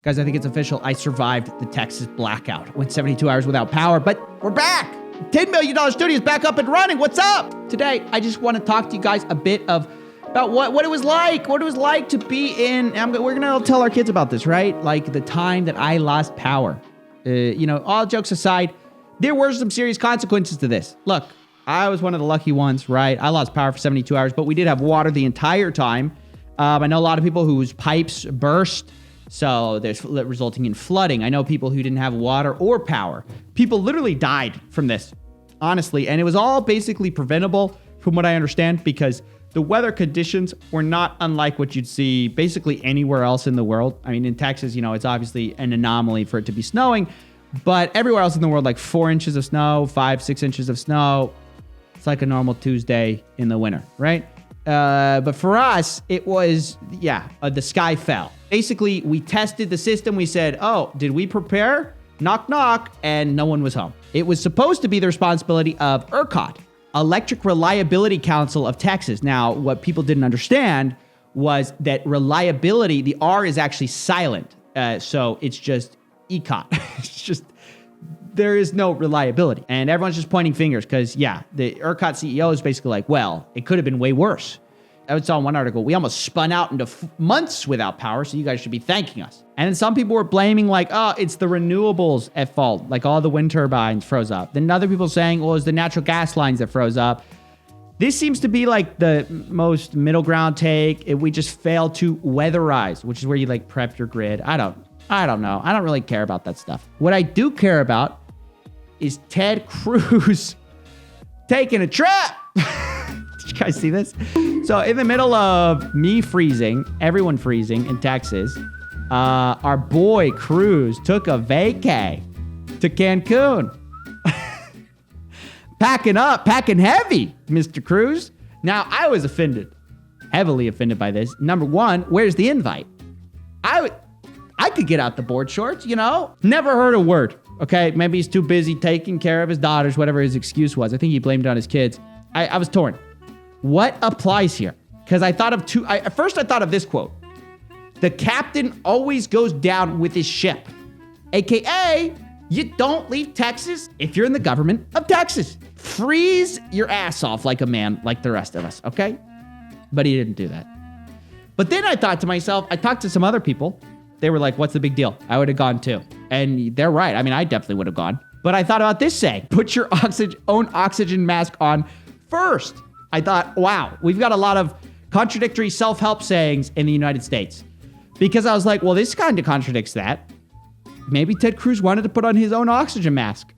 Guys, I think it's official. I survived the Texas Blackout. Went 72 hours without power, but we're back. $10 million studio is back up and running. What's up? Today, I just want to talk to you guys a bit about what it was like. What it was like to be in... we're going to tell our kids about this, right? Like the time that I lost power. All jokes aside, there were some serious consequences to this. Look, I was one of the lucky ones, right? I lost power for 72 hours, but we did have water the entire time. I know a lot of people whose pipes burst. So there's resulting in flooding. I know people who didn't have water or power. People literally died from this, honestly. And it was all basically preventable from what I understand because the weather conditions were not unlike what you'd see basically anywhere else in the world. I mean, in Texas, it's obviously an anomaly for it to be snowing, but everywhere else in the world, like 4 inches of snow, 5-6 inches of snow, it's like a normal Tuesday in the winter, right? But for us, it was, the sky fell. Basically, we tested the system. We said, oh, did we prepare? Knock, knock. And no one was home. It was supposed to be the responsibility of ERCOT, Electric Reliability Council of Texas. Now, what people didn't understand was that reliability, the R is actually silent. So it's just ERCOT. It's just, there is no reliability. And everyone's just pointing fingers because, the ERCOT CEO is basically like, well, it could have been way worse. I saw in one article, we almost spun out into months without power, so you guys should be thanking us. And then some people were blaming it's the renewables at fault, like all the wind turbines froze up. Then other people saying, well, it's the natural gas lines that froze up. This seems to be like the most middle ground take. We just failed to weatherize, which is where you prep your grid. I don't know. I don't really care about that stuff. What I do care about is Ted Cruz taking a trip. Did you guys see this? So in the middle of me freezing, everyone freezing in Texas, our boy Cruz took a vacay to Cancun. Packing heavy, Mr. Cruz. Now, I was heavily offended by this. Number one, where's the invite? I could get out the board shorts, Never heard a word, okay? Maybe he's too busy taking care of his daughters, whatever his excuse was. I think he blamed it on his kids. I was torn. What applies here? Because at first I thought of this quote. The captain always goes down with his ship. AKA, you don't leave Texas if you're in the government of Texas. Freeze your ass off like a man, like the rest of us, okay? But he didn't do that. But then I thought to myself, I talked to some other people. They were like, what's the big deal? I would have gone too. And they're right. I mean, I definitely would have gone. But I thought about this saying, put your own oxygen mask on first. I thought, wow, we've got a lot of contradictory self-help sayings in the United States. Because I was like, well, this kind of contradicts that. Maybe Ted Cruz wanted to put on his own oxygen mask.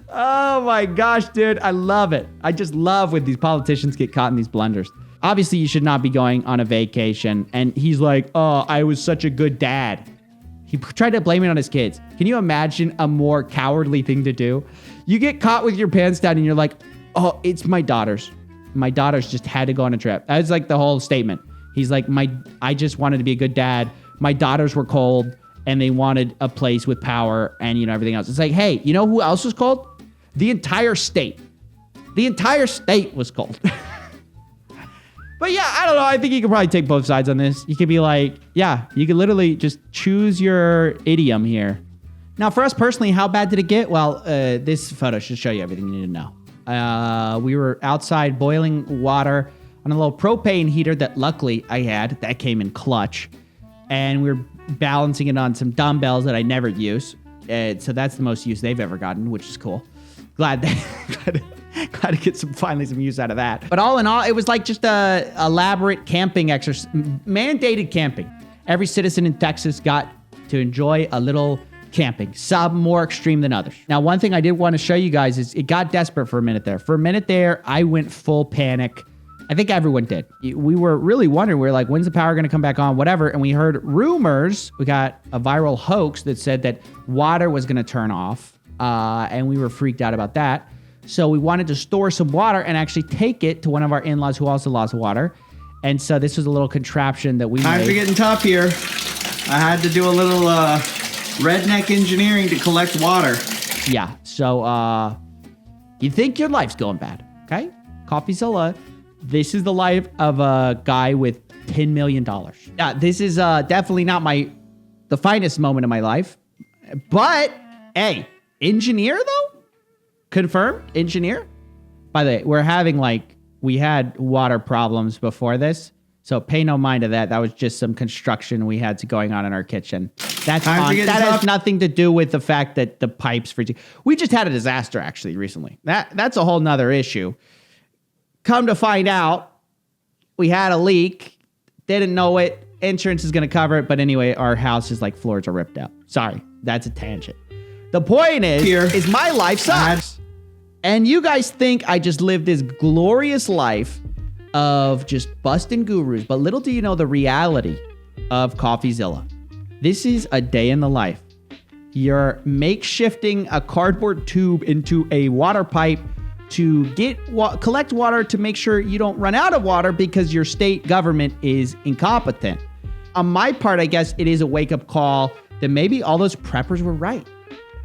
Oh my gosh, dude, I love it. I just love when these politicians get caught in these blunders. Obviously, you should not be going on a vacation. And he's like, oh, I was such a good dad. He tried to blame it on his kids. Can you imagine a more cowardly thing to do? You get caught with your pants down and you're like, oh, it's my daughters. My daughters just had to go on a trip. That's like the whole statement. He's like, I just wanted to be a good dad. My daughters were cold and they wanted a place with power and, everything else. It's like, hey, you know who else was cold? The entire state. The entire state was cold. But I don't know. I think you could probably take both sides on this. You could be like, you could literally just choose your idiom here. Now, for us personally, how bad did it get? Well, this photo should show you everything you need to know. We were outside boiling water on a little propane heater that luckily I had. That came in clutch. And we were balancing it on some dumbbells that I never use. So that's the most use they've ever gotten, which is cool. Glad to get finally some use out of that. But all in all, it was like just a elaborate camping exercise, mandated camping. Every citizen in Texas got to enjoy a little camping, some more extreme than others. Now, one thing I did want to show you guys is it got desperate for a minute there. For a minute there, I went full panic. I think everyone did. We were really wondering, we were like, when's the power going to come back on, whatever. And we heard rumors. We got a viral hoax that said that water was going to turn off. And we were freaked out about that. So we wanted to store some water and actually take it to one of our in-laws who also lost water. And so this was a little contraption that we made. Times are getting tough here. I had to do a little redneck engineering to collect water. Yeah, so you think your life's going bad, okay? Coffeezilla, this is the life of a guy with $10 million. This is definitely not the finest moment of my life. But, hey, engineer though? Confirmed? Engineer? By the way, we had water problems before this. So pay no mind to that. That was just some construction we had going on in our kitchen. That has nothing to do with the fact that the pipes freezing. We just had a disaster actually recently. That's a whole nother issue. Come to find out, we had a leak. Didn't know it. Insurance is going to cover it. But anyway, our house is like floors are ripped out. Sorry, that's a tangent. The point is my life sucks. And you guys think I just lived this glorious life of just busting gurus. But little do you know the reality of Coffeezilla. This is a day in the life. You're makeshifting a cardboard tube into a water pipe to collect water to make sure you don't run out of water because your state government is incompetent. On my part, I guess it is a wake-up call that maybe all those preppers were right.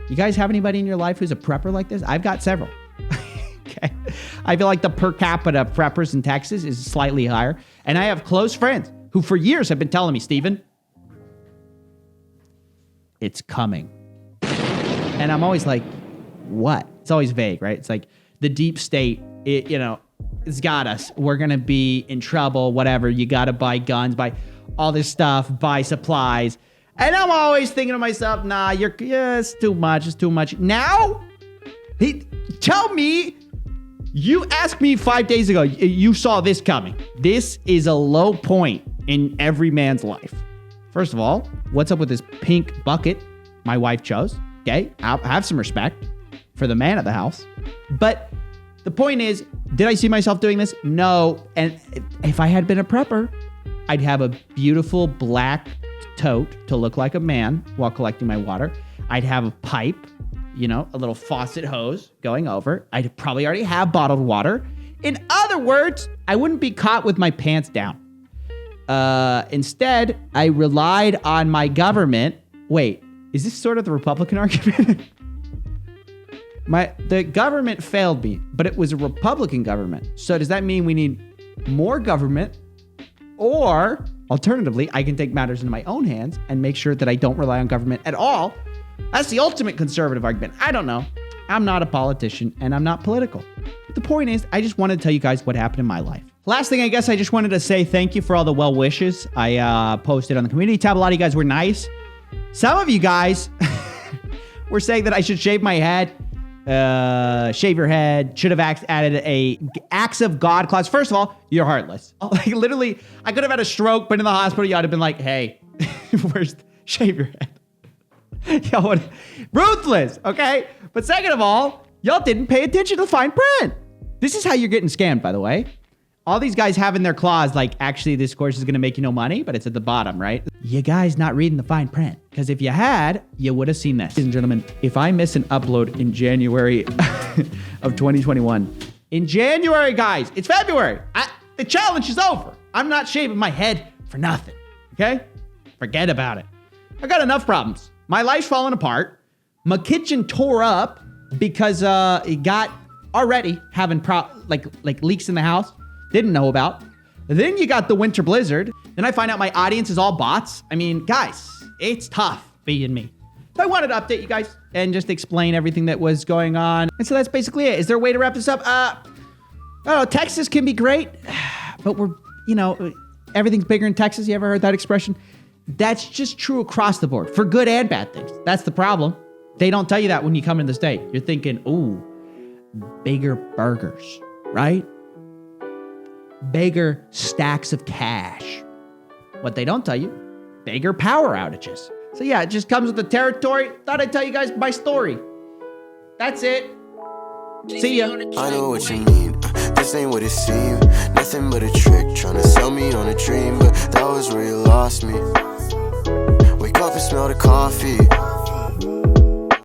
You guys have anybody in your life who's a prepper like this? I've got several. Okay. I feel like the per capita preppers in Texas is slightly higher. And I have close friends who for years have been telling me, Steven, it's coming. And I'm always like, what? It's always vague, right? It's like the deep state, it's got us. We're going to be in trouble, whatever. You got to buy guns, buy all this stuff, buy supplies. And I'm always thinking to myself, nah, it's too much. It's too much. Now, tell me, you asked me 5 days ago, you saw this coming. This is a low point in every man's life. First of all, what's up with this pink bucket my wife chose? Okay, I'll have some respect for the man of the house. But the point is, did I see myself doing this? No. And if I had been a prepper, I'd have a beautiful black tote to look like a man while collecting my water. I'd have a pipe, a little faucet hose going over. I'd probably already have bottled water. In other words, I wouldn't be caught with my pants down. Instead, I relied on my government. Wait, is this sort of the Republican argument? The government failed me, but it was a Republican government. So does that mean we need more government? Or alternatively, I can take matters into my own hands and make sure that I don't rely on government at all. That's the ultimate conservative argument. I don't know. I'm not a politician and I'm not political. But the point is, I just wanted to tell you guys what happened in my life. Last thing, I guess I just wanted to say thank you for all the well wishes I posted on the community tab. A lot of you guys were nice. Some of you guys were saying that I should shave my head. Shave your head. Should have added a acts of God clause. First of all, you're heartless. Like literally, I could have had a stroke, been in the hospital. Y'all have been like, hey, shave your head. Y'all ruthless, okay? But second of all, y'all didn't pay attention to the fine print. This is how you're getting scammed, by the way. All these guys have in their clause, like, actually, this course is going to make you no money, but it's at the bottom, right? You guys not reading the fine print. Because if you had, you would have seen this. Ladies and gentlemen, if I miss an upload in January of 2021, in January, guys, it's February. The challenge is over. I'm not shaving my head for nothing, okay? Forget about it. I got enough problems. My life's falling apart. My kitchen tore up because it got already having like leaks in the house. Didn't know about. Then you got the winter blizzard. Then I find out my audience is all bots. I mean, guys, it's tough being me. So I wanted to update you guys and just explain everything that was going on. And so that's basically it. Is there a way to wrap this up? I don't know. Texas can be great, but everything's bigger in Texas. You ever heard that expression? That's just true across the board for good and bad things. That's the problem. They don't tell you that when you come in the state. You're thinking, ooh, bigger burgers, right? Bigger stacks of cash. What they don't tell you, bigger power outages. So yeah, it just comes with the territory. Thought I'd tell you guys my story. That's it. See ya. I know what you mean. This ain't what it seemed. Nothing but a trick, trying to sell me on a dream, but that was where you lost me. Wake up and smell the coffee.